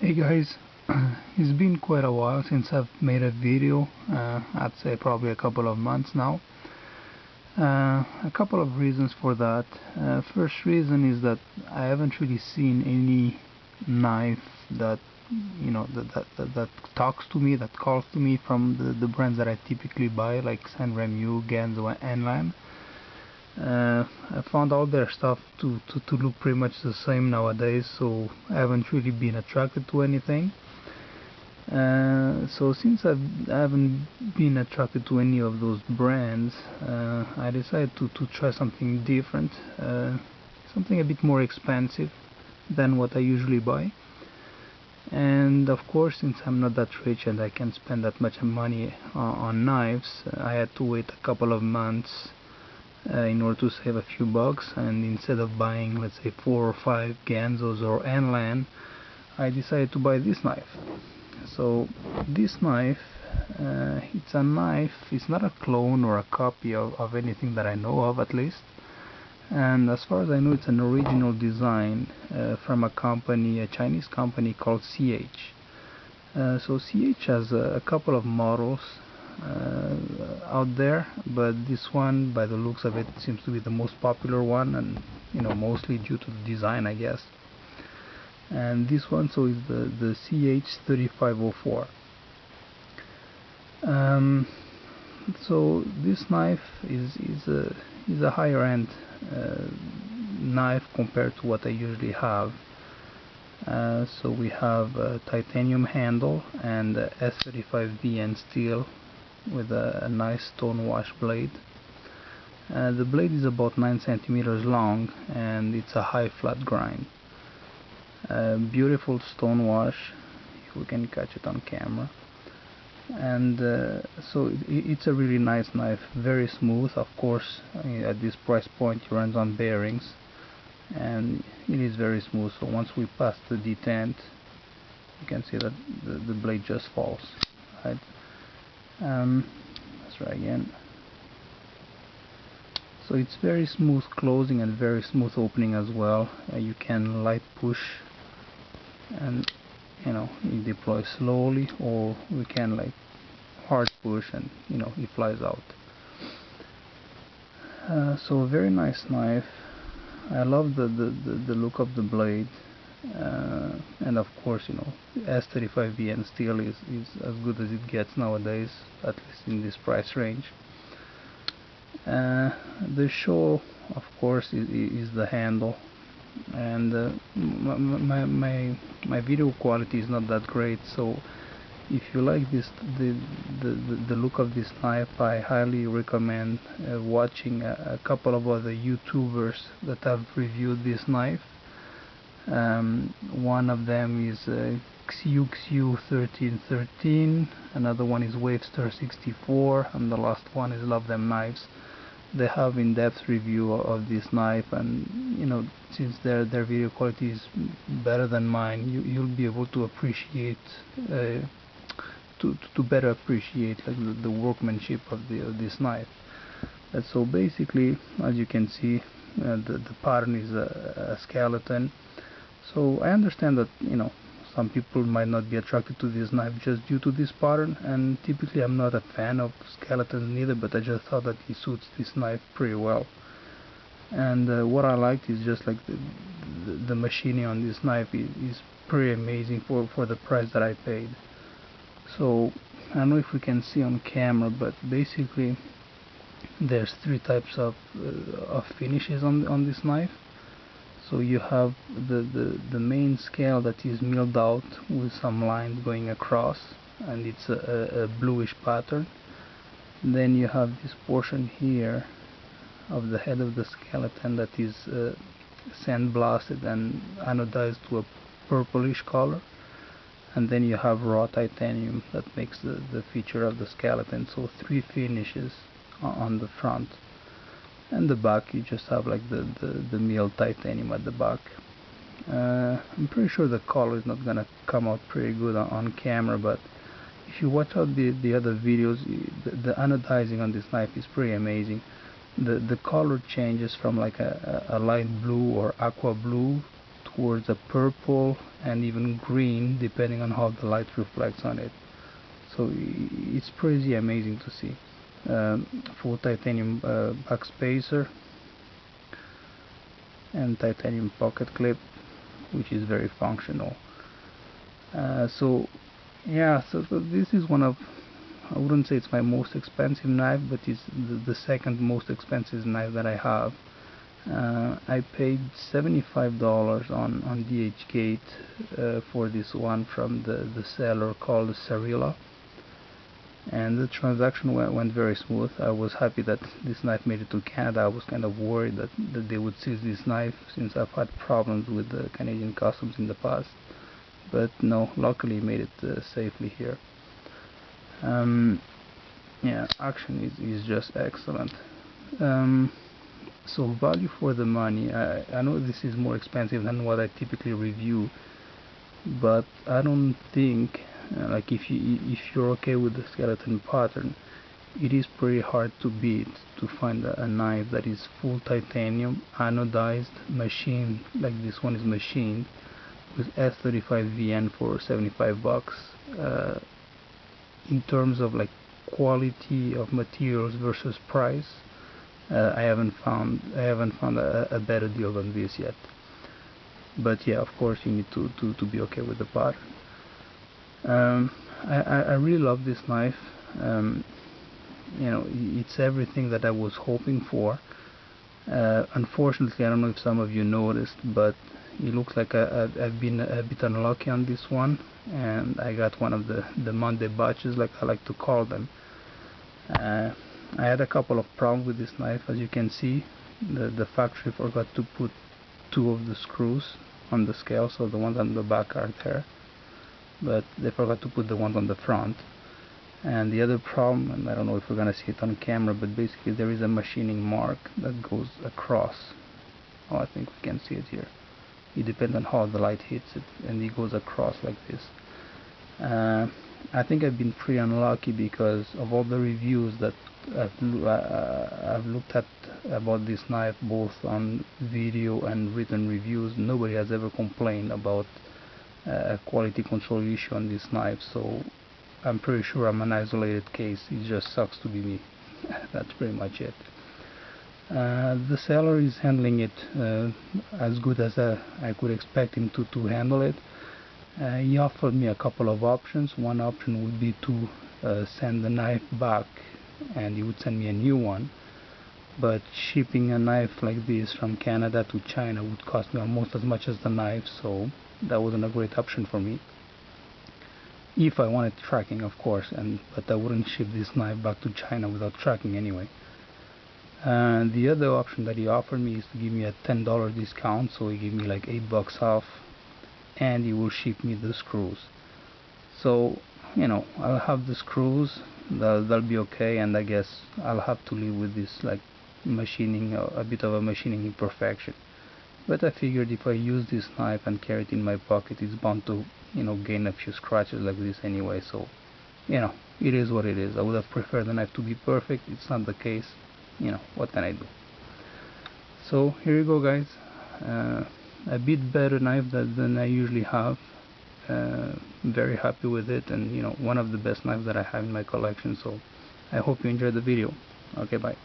Hey guys, it's been quite a while since I've made a video. I'd say probably a couple of months now. A couple of reasons for that. First reason is that I haven't really seen any knife that that talks to me, that calls to me from the brands that I typically buy, like Sanremu, Ganzo, and Enlan. I found all their stuff to look pretty much the same nowadays, so I haven't really been attracted to anything. So since I haven't been attracted to any of those brands, I decided to try something different, something a bit more expensive than what I usually buy. And of course, since I'm not that rich and I can't spend that much money on knives, I had to wait a couple of months in order to save a few bucks. And instead of buying, let's say, 4 or 5 Ganzos or Enlan, I decided to buy this knife. So this knife, it's a knife, it's not a clone or a copy of anything that I know of, at least. And as far as I know, it's an original design from a company, a Chinese company called CH. So CH has a couple of models out there, but this one, by the looks of it, seems to be the most popular one, and mostly due to the design, I guess. And this one, so, is the CH3504. So this knife is a higher end knife compared to what I usually have. So we have a titanium handle and S35VN steel with a nice stone wash blade. The blade is about 9 centimeters long and it's a high flat grind. Beautiful stone wash, if we can catch it on camera. And so it's a really nice knife, very smooth. Of course, at this price point it runs on bearings and it is very smooth. So once we pass the detent, you can see that the blade just falls, right? Let's try again. So it's very smooth closing and very smooth opening as well. You can light push and it deploys slowly, or we can like hard push and it flies out. So a very nice knife. I love the look of the blade, and of course S35VN steel is as good as it gets nowadays, at least in this price range. The show, of course, is the handle, and my video quality is not that great, so if you like the look of this knife, I highly recommend watching a couple of other YouTubers that have reviewed this knife. One of them is CH3504, another one is Wavester64, and the last one is Love Them Knives. They have in-depth review of this knife, and since their video quality is better than mine, you'll be able to appreciate to better appreciate like the workmanship of this knife. So basically, as you can see, the pattern is a skeleton. So I understand that some people might not be attracted to this knife just due to this pattern, and typically I'm not a fan of skeletons neither, but I just thought that it suits this knife pretty well. And what I liked is just like the machining on this knife is pretty amazing for the price that I paid. So I don't know if we can see on camera, but basically there's 3 types of finishes on this knife. So you have the main scale that is milled out with some lines going across, and it's a bluish pattern. Then you have this portion here of the head of the skeleton that is sandblasted and anodized to a purplish color. And then you have raw titanium that makes the feature of the skeleton. So 3 finishes on the front. And the back, you just have like the milled titanium at the back. I'm pretty sure the color is not gonna come out pretty good on camera, but if you watch out the other videos, the anodizing on this knife is pretty amazing. The color changes from like a light blue or aqua blue to towards a purple and even green depending on how the light reflects on it. So it's pretty amazing to see. Full titanium back spacer and titanium pocket clip, which is very functional. So yeah, so this is one of, I wouldn't say it's my most expensive knife, but it's the second most expensive knife that I have. I paid $75 on DHGate for this one from the seller called Sarila, and the transaction went very smooth. I was happy that this knife made it to Canada. I was kind of worried that they would seize this knife, since I've had problems with the Canadian customs in the past, but no, luckily it made it safely here. Yeah, action is just excellent. So value for the money. I know this is more expensive than what I typically review, but I don't think, like, if you're okay with the skeleton pattern, it is pretty hard to beat, to find a knife that is full titanium, anodized, machined like this one is machined, with S35VN for $75. In terms of like quality of materials versus price, I haven't found a better deal than this yet. But yeah, of course you need to be okay with the pattern. I really love this knife. You know, it's everything that I was hoping for. Unfortunately, I don't know if some of you noticed, but it looks like I've been a bit unlucky on this one, and I got one of the Monday batches, like I like to call them. I had a couple of problems with this knife. As you can see, the factory forgot to put two of the screws on the scale, so the ones on the back are there, but they forgot to put the ones on the front. And the other problem, and I don't know if we're gonna see it on camera, but basically there is a machining mark that goes across. Oh, I think we can see it here. It depends on how the light hits it, and it goes across like this. I think I've been pretty unlucky, because of all the reviews that I've looked at about this knife, both on video and written reviews, nobody has ever complained about a quality control issue on this knife. So I'm pretty sure I'm an isolated case. It just sucks to be me. That's pretty much it. The seller is handling it as good as I could expect him to handle it. He offered me a couple of options. One option would be to send the knife back, and he would send me a new one, but shipping a knife like this from Canada to China would cost me almost as much as the knife, so that wasn't a great option for me, if I wanted tracking, of course, but I wouldn't ship this knife back to China without tracking anyway. And the other option that he offered me is to give me a $10 discount, so he gave me like $8 off, and he will ship me the screws. So, you know, I'll have the screws, they'll be okay, and I guess I'll have to live with this like machining, a bit of a machining imperfection. But I figured if I use this knife and carry it in my pocket, it's bound to, you know, gain a few scratches like this anyway, so, you know, it is what it is. I would have preferred the knife to be perfect. It's not the case. You know, what can I do? So here you go, guys. A bit better knife than I usually have. Very happy with it, and you know, one of the best knives that I have in my collection. So I hope you enjoyed the video. Okay, bye.